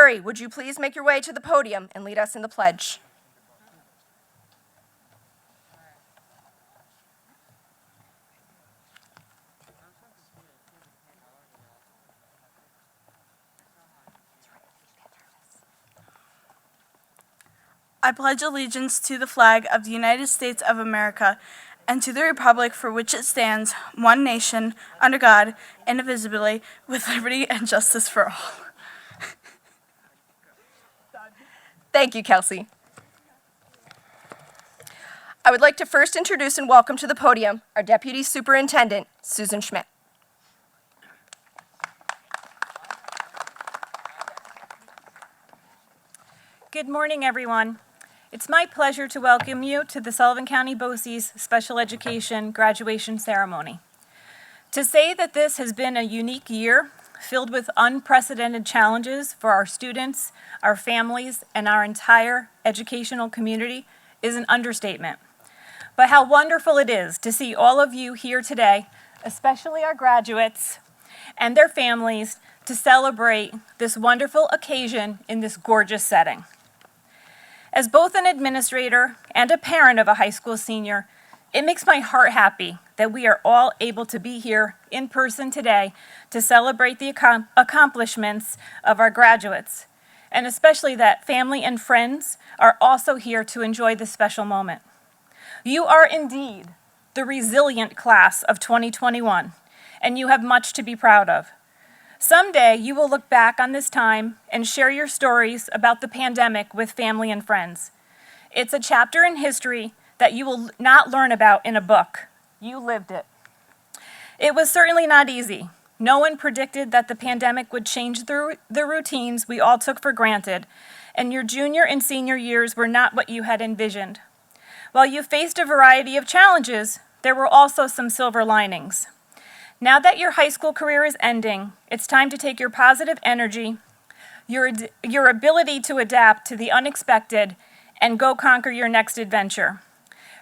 Murray, would you please make your way to the podium and lead us in the pledge? I pledge allegiance to the flag of the United States of America and to the republic for which it stands, one nation, under God, indivisible, with liberty and justice for all. Thank you, Kelsey. I would like to first introduce and welcome to the podium our Deputy Superintendent, Susan Schmidt. Good morning, everyone. It's my pleasure to welcome you to the Sullivan County BOCES Special Education Graduation Ceremony. To say that this has been a unique year filled with unprecedented challenges for our students, our families, and our entire educational community is an understatement. But how wonderful it is to see all of you here today, especially our graduates and their families, to celebrate this wonderful occasion in this gorgeous setting. As both an administrator and a parent of a high school senior, it makes my heart happy that we are all able to be here in person today to celebrate the accomplishments of our graduates, and especially that family and friends are also here to enjoy this special moment. You are indeed the resilient class of 2021, and you have much to be proud of. Someday, you will look back on this time and share your stories about the pandemic with family and friends. It's a chapter in history that you will not learn about in a book. You lived it. It was certainly not easy. No one predicted that the pandemic would change the routines we all took for granted, and your junior and senior years were not what you had envisioned. While you faced a variety of challenges, there were also some silver linings. Now that your high school career is ending, it's time to take your positive energy, your ability to adapt to the unexpected, and go conquer your next adventure.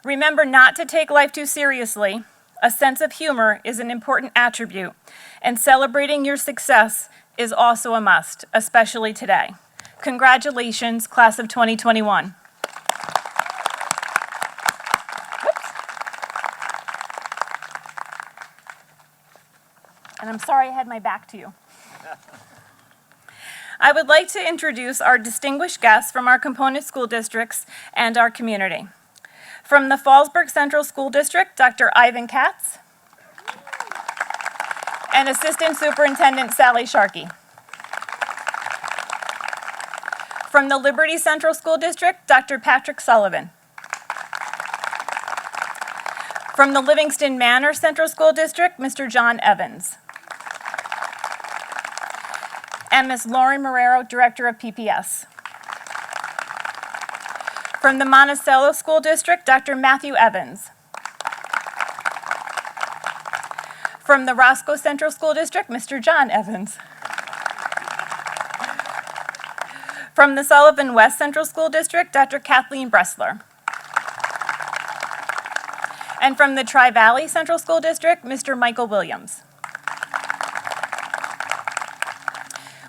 Remember not to take life too seriously. A sense of humor is an important attribute, and celebrating your success is also a must, especially today. Congratulations, class of 2021. And I'm sorry I had my back to you. I would like to introduce our distinguished guests from our component school districts and our community. From the Fallsburg Central School District, Dr. Ivan Katz, and Assistant Superintendent Sally Sharkey. From the Liberty Central School District, Dr. Patrick Sullivan. From the Livingston Manor Central School District, Mr. John Evans. And Ms. Lauren Marrero, Director of PPS. From the Monticello School District, Dr. Matthew Evans. From the Roscoe Central School District, Mr. John Evans. From the Sullivan West Central School District, Dr. Kathleen Bressler. And from the Tri-Valley Central School District, Mr. Michael Williams.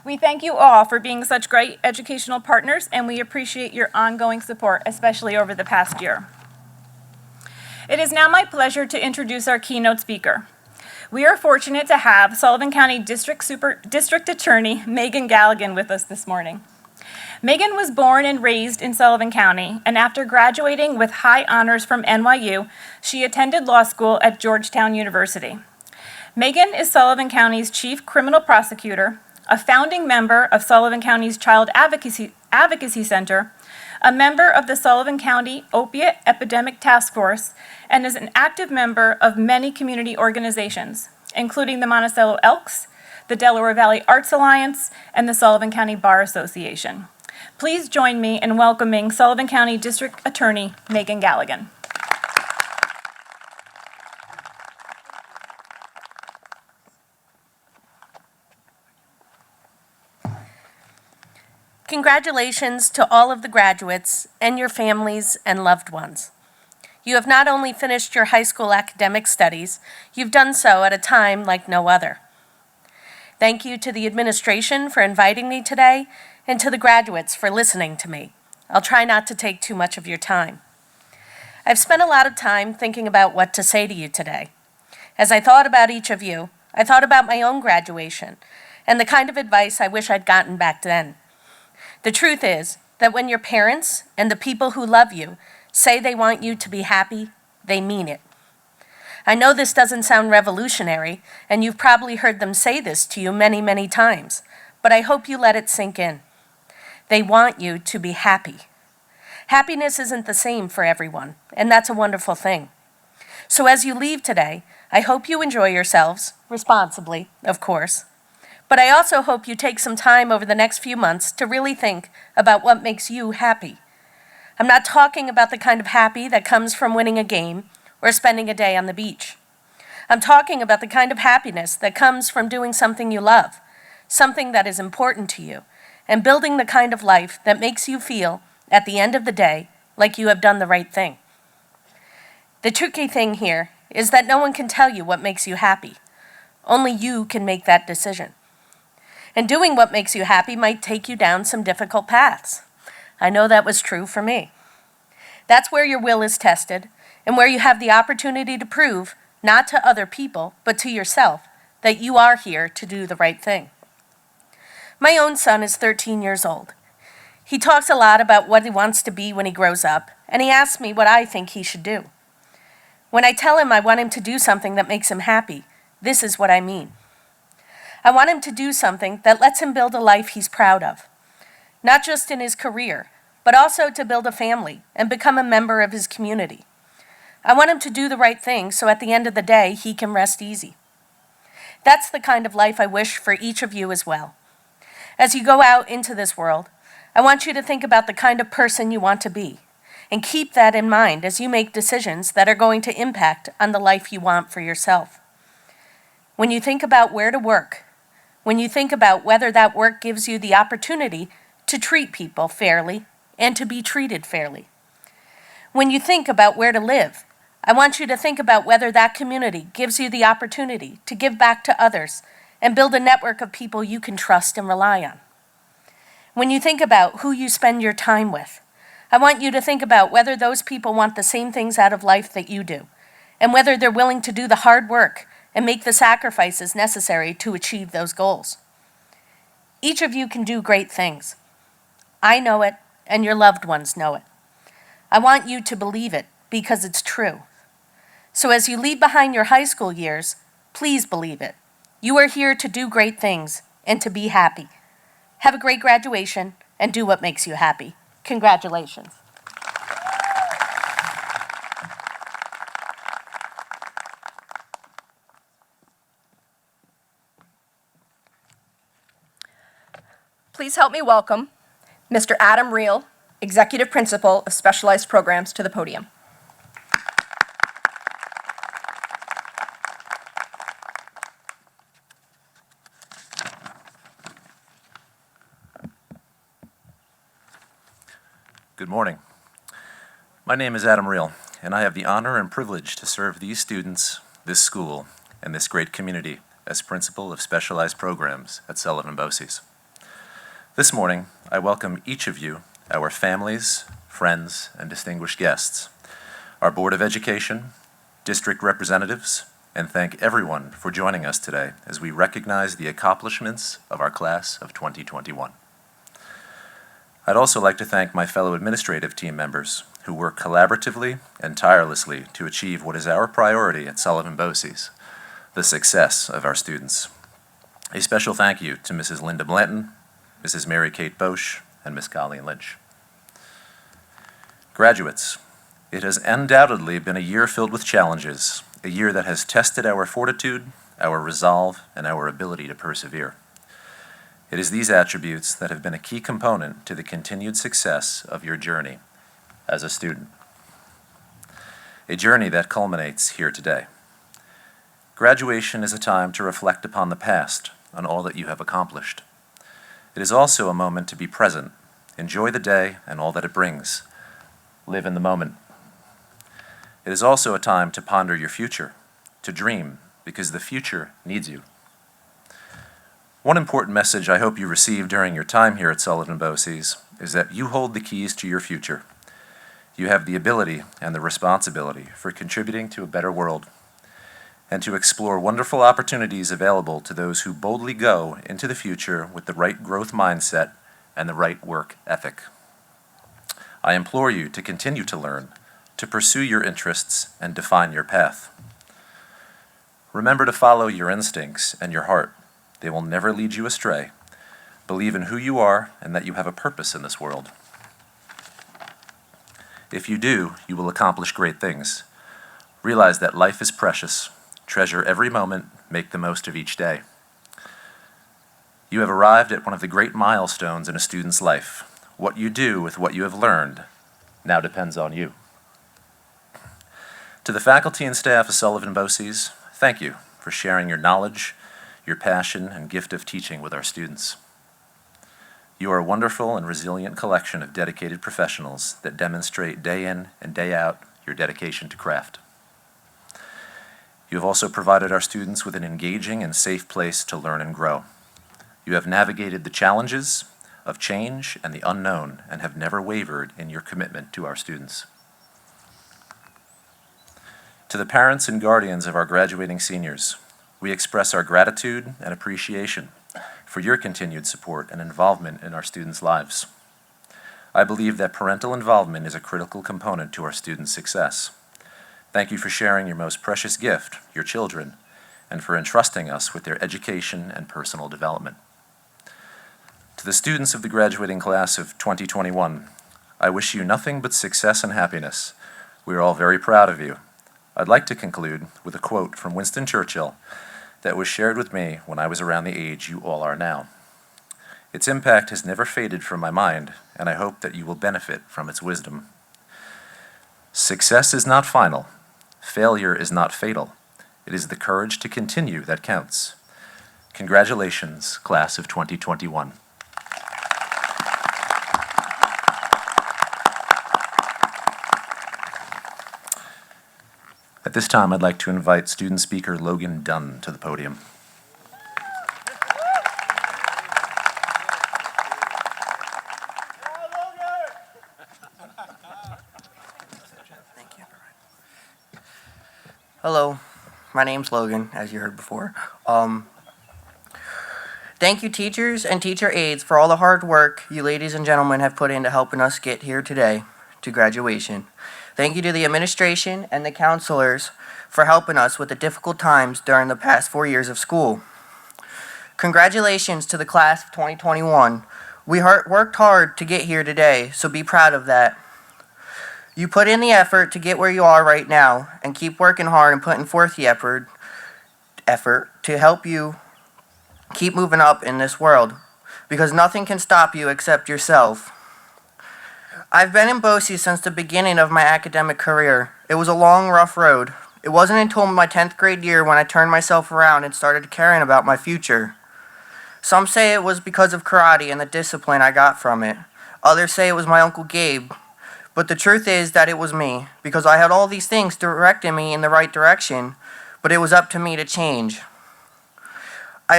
We thank you all for being such great educational partners, and we appreciate your ongoing support, especially over the past year. It is now my pleasure to introduce our keynote speaker. We are fortunate to have Sullivan County District Attorney Megan Galligan with us this morning. Megan was born and raised in Sullivan County, and after graduating with high honors from NYU, she attended law school at Georgetown University. Megan is Sullivan County's Chief Criminal Prosecutor, a founding member of Sullivan County's Child Advocacy Center, a member of the Sullivan County Opiate Epidemic Task Force, and is an active member of many community organizations, including the Monticello Elks, the Delaware Valley Arts Alliance, and the Sullivan County Bar Association. Please join me in welcoming Sullivan County District Attorney Megan Galligan. Congratulations to all of the graduates and your families and loved ones. You have not only finished your high school academic studies, you've done so at a time like no other. Thank you to the administration for inviting me today, and to the graduates for listening to me. I'll try not to take too much of your time. I've spent a lot of time thinking about what to say to you today. As I thought about each of you, I thought about my own graduation and the kind of advice I wish I'd gotten back then. The truth is that when your parents and the people who love you say they want you to be happy, they mean it. I know this doesn't sound revolutionary, and you've probably heard them say this to you many, many times, but I hope you let it sink in. They want you to be happy. Happiness isn't the same for everyone, and that's a wonderful thing. So as you leave today, I hope you enjoy yourselves, responsibly, of course, but I also hope you take some time over the next few months to really think about what makes you happy. I'm not talking about the kind of happy that comes from winning a game or spending a day on the beach. I'm talking about the kind of happiness that comes from doing something you love, something that is important to you, and building the kind of life that makes you feel, at the end of the day, like you have done the right thing. The tricky thing here is that no one can tell you what makes you happy. Only you can make that decision. And doing what makes you happy might take you down some difficult paths. I know that was true for me. That's where your will is tested, and where you have the opportunity to prove, not to other people, but to yourself, that you are here to do the right thing. My own son is 13 years old. He talks a lot about what he wants to be when he grows up, and he asks me what I think he should do. When I tell him I want him to do something that makes him happy, this is what I mean. I want him to do something that lets him build a life he's proud of, not just in his career, but also to build a family and become a member of his community. I want him to do the right thing so at the end of the day, he can rest easy. That's the kind of life I wish for each of you as well. As you go out into this world, I want you to think about the kind of person you want to be, and keep that in mind as you make decisions that are going to impact on the life you want for yourself. When you think about where to work, when you think about whether that work gives you the opportunity to treat people fairly and to be treated fairly. When you think about where to live, I want you to think about whether that community gives you the opportunity to give back to others and build a network of people you can trust and rely on. When you think about who you spend your time with, I want you to think about whether those people want the same things out of life that you do, and whether they're willing to do the hard work and make the sacrifices necessary to achieve those goals. Each of you can do great things. I know it, and your loved ones know it. I want you to believe it because it's true. So as you leave behind your high school years, please believe it. You are here to do great things and to be happy. Have a great graduation and do what makes you happy. Congratulations. Please help me welcome Mr. Adam Reel, Executive Principal of Specialized Programs, to the podium. Good morning. My name is Adam Reel, and I have the honor and privilege to serve these students, this school, and this great community as Principal of Specialized Programs at Sullivan BOCES. This morning, I welcome each of you, our families, friends, and distinguished guests, our Board of Education, district representatives, and thank everyone for joining us today as we recognize the accomplishments of our class of 2021. I'd also like to thank my fellow administrative team members who work collaboratively and tirelessly to achieve what is our priority at Sullivan BOCES, the success of our students. A special thank you to Mrs. Linda Blanton, Mrs. Mary Kate Bosch, and Ms. Colleen Lynch. Graduates, it has undoubtedly been a year filled with challenges, a year that has tested our fortitude, our resolve, and our ability to persevere. It is these attributes that have been a key component to the continued success of your journey as a student. A journey that culminates here today. Graduation is a time to reflect upon the past, on all that you have accomplished. It is also a moment to be present, enjoy the day and all that it brings, live in the moment. It is also a time to ponder your future, to dream, because the future needs you. One important message I hope you receive during your time here at Sullivan BOCES is that you hold the keys to your future. You have the ability and the responsibility for contributing to a better world and to explore wonderful opportunities available to those who boldly go into the future with the right growth mindset and the right work ethic. I implore you to continue to learn, to pursue your interests, and define your path. Remember to follow your instincts and your heart. They will never lead you astray. Believe in who you are and that you have a purpose in this world. If you do, you will accomplish great things. Realize that life is precious. Treasure every moment. Make the most of each day. You have arrived at one of the great milestones in a student's life. What you do with what you have learned now depends on you. To the faculty and staff of Sullivan BOCES, thank you for sharing your knowledge, your passion, and gift of teaching with our students. You are a wonderful and resilient collection of dedicated professionals that demonstrate day in and day out your dedication to craft. You have also provided our students with an engaging and safe place to learn and grow. You have navigated the challenges of change and the unknown and have never wavered in your commitment to our students. To the parents and guardians of our graduating seniors, we express our gratitude and appreciation for your continued support and involvement in our students' lives. I believe that parental involvement is a critical component to our students' success. Thank you for sharing your most precious gift, your children, and for entrusting us with their education and personal development. To the students of the graduating class of 2021, I wish you nothing but success and happiness. We are all very proud of you. I'd like to conclude with a quote from Winston Churchill that was shared with me when I was around the age you all are now. Its impact has never faded from my mind, and I hope that you will benefit from its wisdom. Success is not final. Failure is not fatal. It is the courage to continue that counts. Congratulations, class of 2021. At this time, I'd like to invite student speaker Logan Dunn to the podium. Hello, my name's Logan, as you heard before. Thank you, teachers and teacher aides, for all the hard work you ladies and gentlemen have put into helping us get here today to graduation. Thank you to the administration and the counselors for helping us with the difficult times during the past 4 years of school. Congratulations to the class of 2021. We worked hard to get here today, so be proud of that. You put in the effort to get where you are right now, and keep working hard and putting forth the effort to help you keep moving up in this world, because nothing can stop you except yourself. I've been in BOCES since the beginning of my academic career. It was a long, rough road. It wasn't until my 10th grade year when I turned myself around and started caring about my future. Some say it was because of karate and the discipline I got from it. Others say it was my Uncle Gabe. But the truth is that it was me, because I had all these things directing me in the right direction, but it was up to me to change. I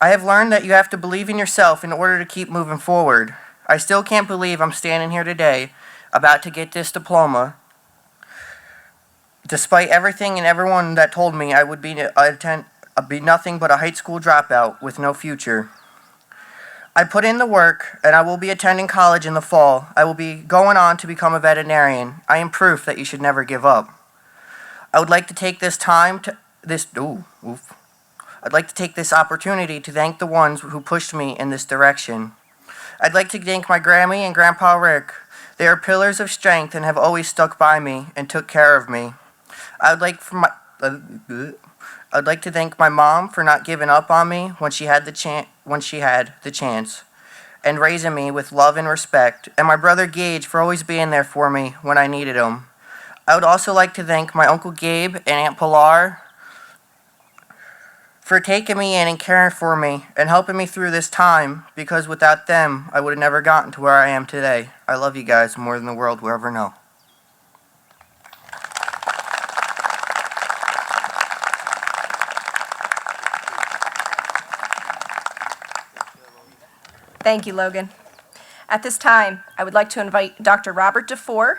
have learned that you have to believe in yourself in order to keep moving forward. I still can't believe I'm standing here today, about to get this diploma, despite everything and everyone that told me I would be nothing but a high school dropout with no future. I put in the work, and I will be attending college in the fall. I will be going on to become a veterinarian. I am proof that you should never give up. I would like to take this opportunity to thank the ones who pushed me in this direction. I'd like to thank my Grammy and Grandpa Rick. They are pillars of strength and have always stuck by me and took care of me. I'd like to thank my mom for not giving up on me when she had the chance, and raising me with love and respect, and my brother Gage for always being there for me when I needed him. I would also like to thank my Uncle Gabe and Aunt Pilar for taking me in and caring for me and helping me through this time, because without them, I would have never gotten to where I am today. I love you guys more than the world will ever know. Thank you, Logan. At this time, I would like to invite Dr. Robert DeFore,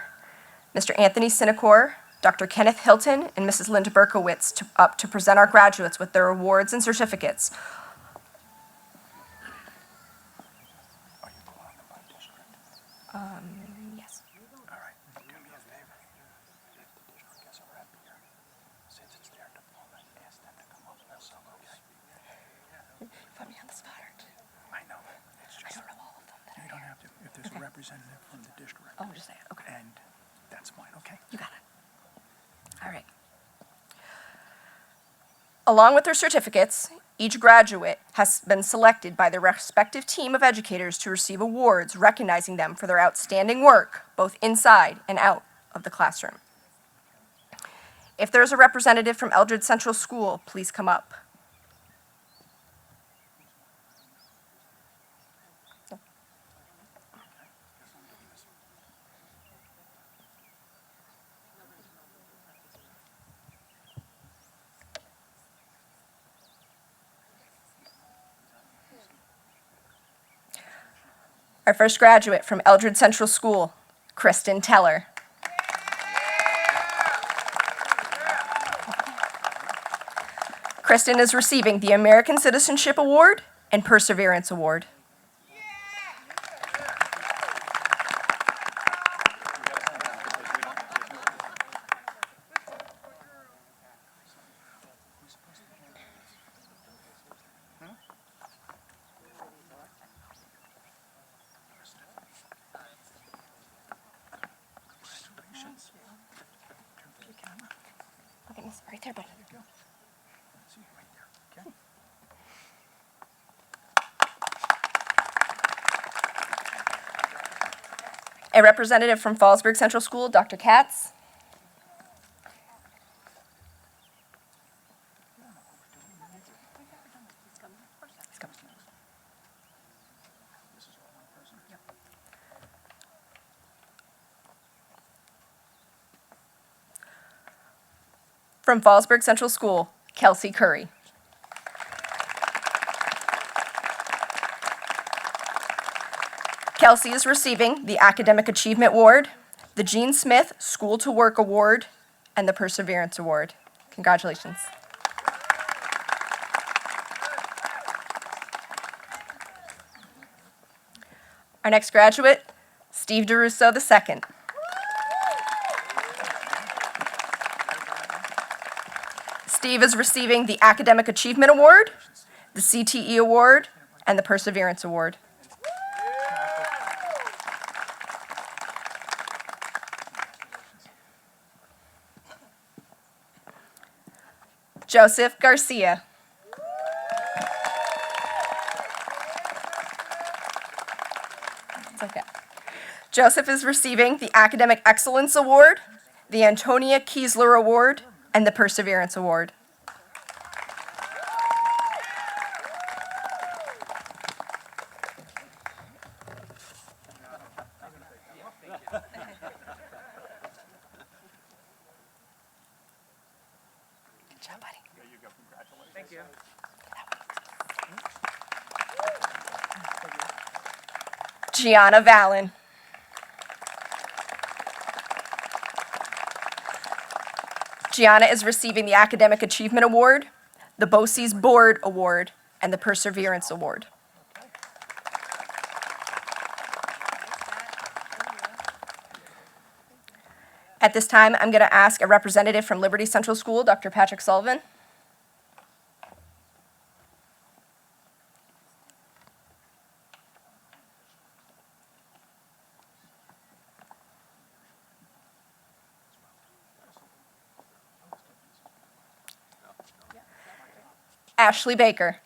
Mr. Anthony Sinecor, Dr. Kenneth Hilton, and Mrs. Linda Berkowitz up to present our graduates with their awards and certificates. Yes. All right, do me a favor. If the district gets a rep here, since it's their diploma, ask them to come up also, okay? Put me on the spot. I know, it's just. I don't know all of them. You don't have to, if there's a representative from the district. Oh, just say it, okay. And that's fine, okay? You got it. All right. Along with their certificates, each graduate has been selected by their respective team of educators to receive awards recognizing them for their outstanding work, both inside and out of the classroom. If there's a representative from Eldred Central School, please come up. Our first graduate from Eldred Central School, Kristen Teller. Kristen is receiving the American Citizenship Award and Perseverance Award. Look at this, right there, buddy. See you right there, okay? A representative from Fallsburg Central School, Dr. Katz. From Fallsburg Central School, Kelsey Curry. Kelsey is receiving the Academic Achievement Award, the Gene Smith School to Work Award, and the Perseverance Award. Congratulations. Our next graduate, Steve Derusso II. Steve is receiving the Academic Achievement Award, the CTE Award, and the Perseverance Award. Joseph Garcia. It's okay. Joseph is receiving the Academic Excellence Award, the Antonia Kiesler Award, and the Perseverance Award. Good job, buddy. There you go, congratulations. Thank you. Gianna Vallon. Gianna is receiving the Academic Achievement Award, the BOCES Board Award, and the Perseverance Award. At this time, I'm going to ask a representative from Liberty Central School, Dr. Patrick Sullivan. Ashley Baker.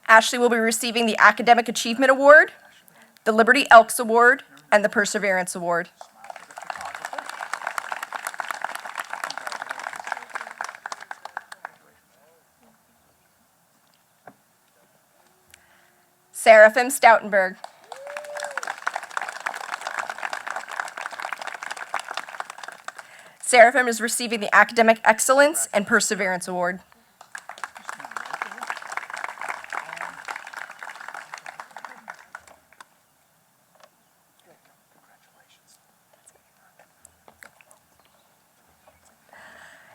Ashley will be receiving the Academic Achievement Award, the Liberty Elks Award, and the Perseverance Award. Seraphim Stoutenberg. Seraphim is receiving the Academic Excellence and Perseverance Award.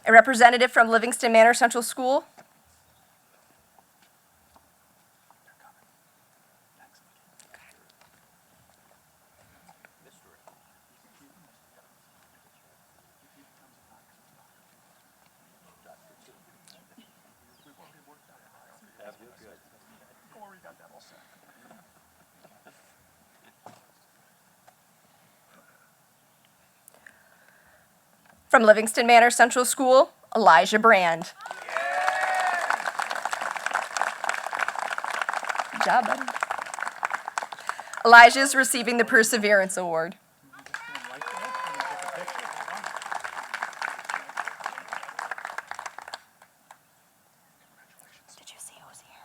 A representative from Livingston Manor Central School. From Livingston Manor Central School, Elijah Brand. Good job, buddy. Elijah is receiving the Perseverance Award. Did you see who was here?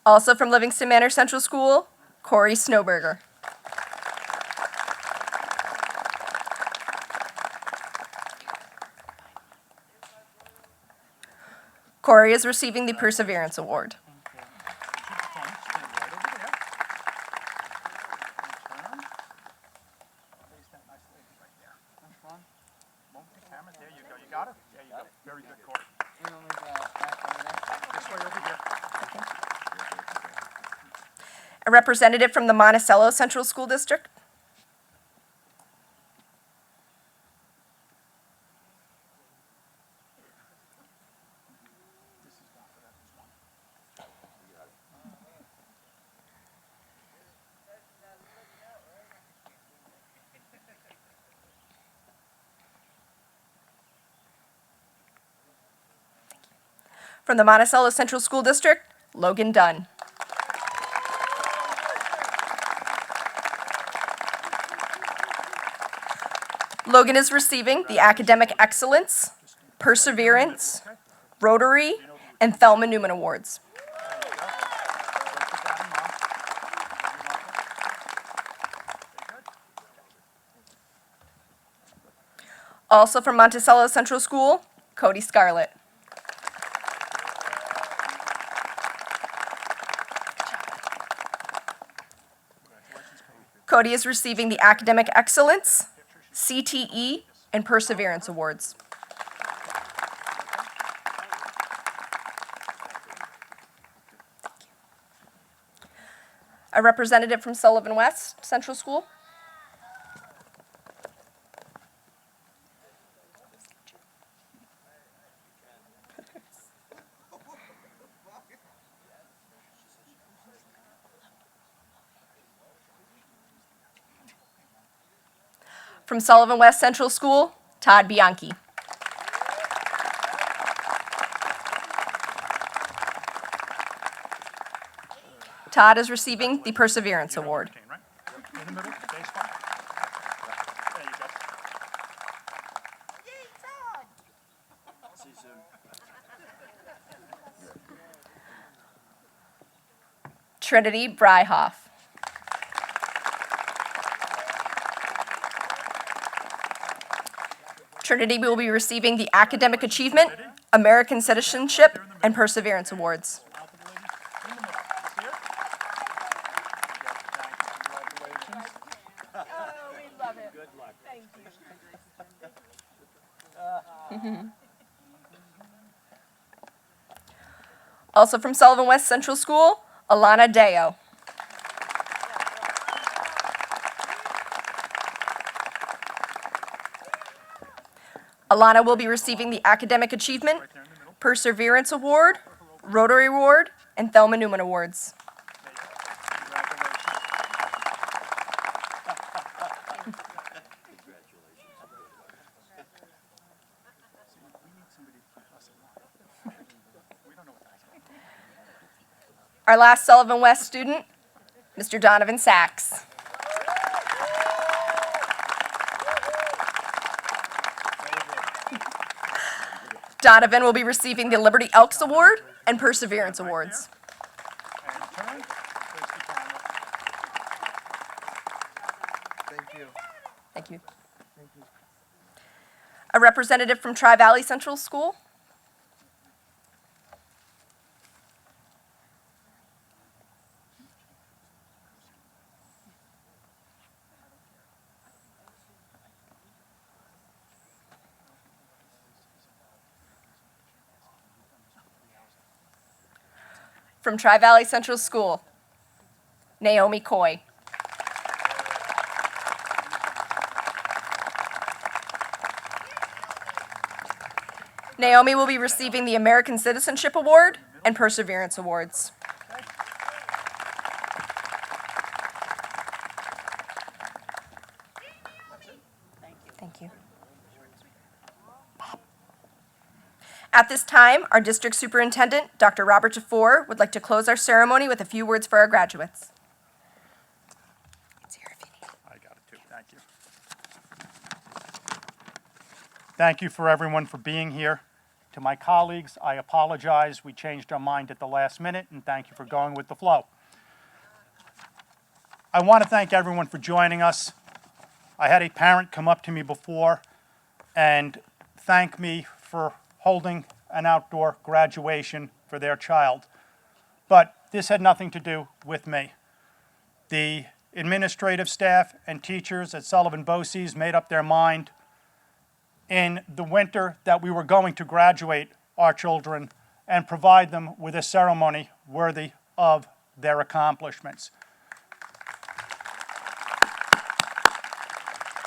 Also from Livingston Manor Central School, Corey Snowberger. Corey is receiving the Perseverance Award. There you go. You got it? There you go. Very good, Corey. This way over here. A representative from the Monticello Central School District. From the Monticello Central School District, Logan Dunn. Logan is receiving the Academic Excellence, Perseverance, Rotary, and Thelma Newman Awards. Also from Monticello Central School, Cody Scarlett. Cody is receiving the Academic Excellence, CTE, and Perseverance Awards. A representative from Sullivan West Central School. From Sullivan West Central School, Todd Bianchi. Todd is receiving the Perseverance Award. Right? In the middle, baseball. There you go. See you soon. Trinity Bryhoff. Trinity will be receiving the Academic Achievement, American Citizenship, and Perseverance Awards. Out to the lady in the middle. See her? Congratulations. Oh, we love it. Good luck. Thank you. Also from Sullivan West Central School, Alana Deo. Alana will be receiving the Academic Achievement, Perseverance Award, Rotary Award, and Thelma Newman Awards. Our last Sullivan West student, Mr. Donovan Sachs. Donovan will be receiving the Liberty Elks Award and Perseverance Awards. And turn. Face the camera. Thank you. Thank you. A representative from Tri-Valley Central School. From Tri-Valley Central School, Naomi Coy. Naomi will be receiving the American Citizenship Award and Perseverance Awards. Thank you. At this time, our district superintendent, Dr. Robert Jafour, would like to close our ceremony with a few words for our graduates. It's here if you need. I got it too. Thank you. Thank you for everyone for being here. To my colleagues, I apologize. We changed our mind at the last minute, and thank you for going with the flow. I want to thank everyone for joining us. I had a parent come up to me before and thank me for holding an outdoor graduation for their child. But this had nothing to do with me. The administrative staff and teachers at Sullivan BOCES made up their mind in the winter that we were going to graduate our children and provide them with a ceremony worthy of their accomplishments.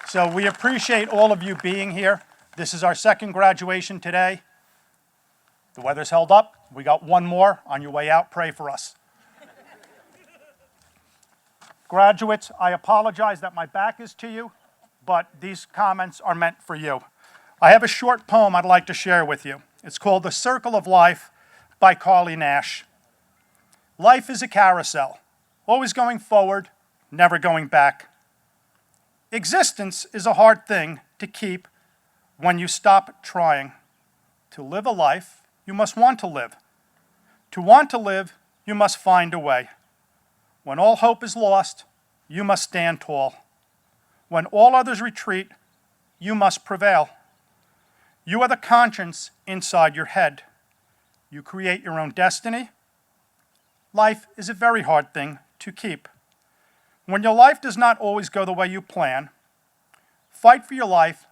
So we appreciate all of you being here. This is our second graduation today. The weather's held up. We got one more. On your way out, pray for us. Graduates, I apologize that my back is to you, but these comments are meant for you. I have a short poem I'd like to share with you. It's called The Circle of Life by Carly Nash. Life is a carousel, always going forward, never going back. Existence is a hard thing to keep when you stop trying. To live a life, you must want to live. To want to live, you must find a way. When all hope is lost, you must stand tall. When all others retreat, you must prevail. You are the conscience inside your head. You create your own destiny. Life is a very hard thing to keep. When your life does not always go the way you plan, fight for your life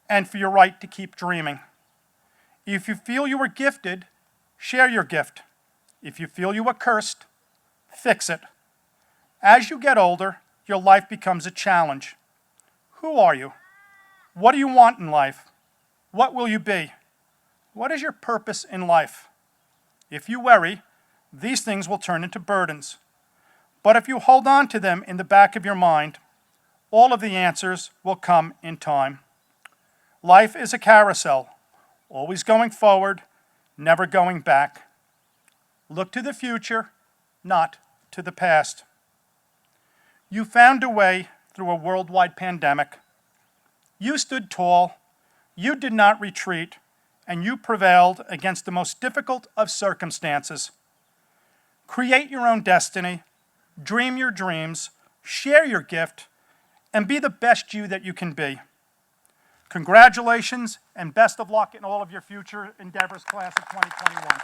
and for your right to keep dreaming. If you feel you were gifted, share your gift. If you feel you were cursed, fix it. As you get older, your life becomes a challenge. Who are you? What do you want in life? What will you be? What is your purpose in life? If you worry, these things will turn into burdens. But if you hold on to them in the back of your mind, all of the answers will come in time. Life is a carousel, always going forward, never going back. Look to the future, not to the past. You found a way through a worldwide pandemic. You stood tall, you did not retreat, and you prevailed against the most difficult of circumstances. Create your own destiny, dream your dreams, share your gift, and be the best you that you can be. Congratulations and best of luck in all of your future endeavors, class of 2021.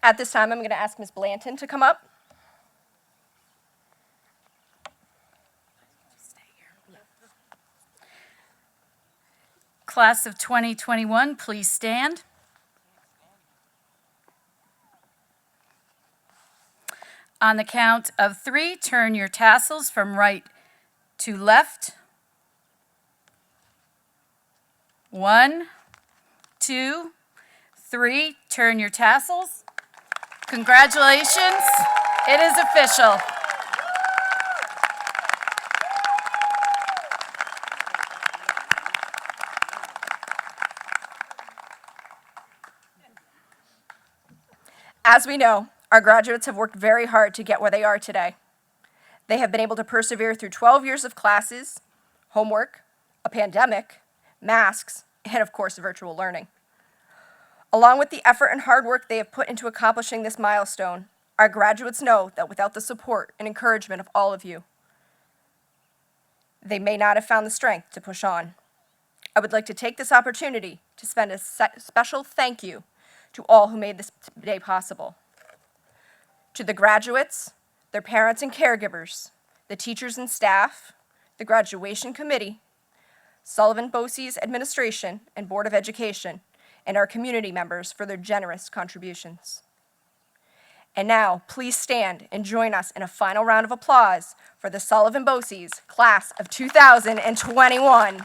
At this time, I'm going to ask Ms. Blanton to come up. Class of 2021, please stand. On the count of 3, turn your tassels from right to left. 1, 2, 3, turn your tassels. Congratulations, it is official. As we know, our graduates have worked very hard to get where they are today. They have been able to persevere through 12 years of classes, homework, a pandemic, masks, and of course, virtual learning. Along with the effort and hard work they have put into accomplishing this milestone, our graduates know that without the support and encouragement of all of you, they may not have found the strength to push on. I would like to take this opportunity to send a special thank you to all who made this day possible. To the graduates, their parents and caregivers, the teachers and staff, the graduation committee, Sullivan BOCES administration and Board of Education, and our community members for their generous contributions. And now, please stand and join us in a final round of applause for the Sullivan BOCES class of 2021.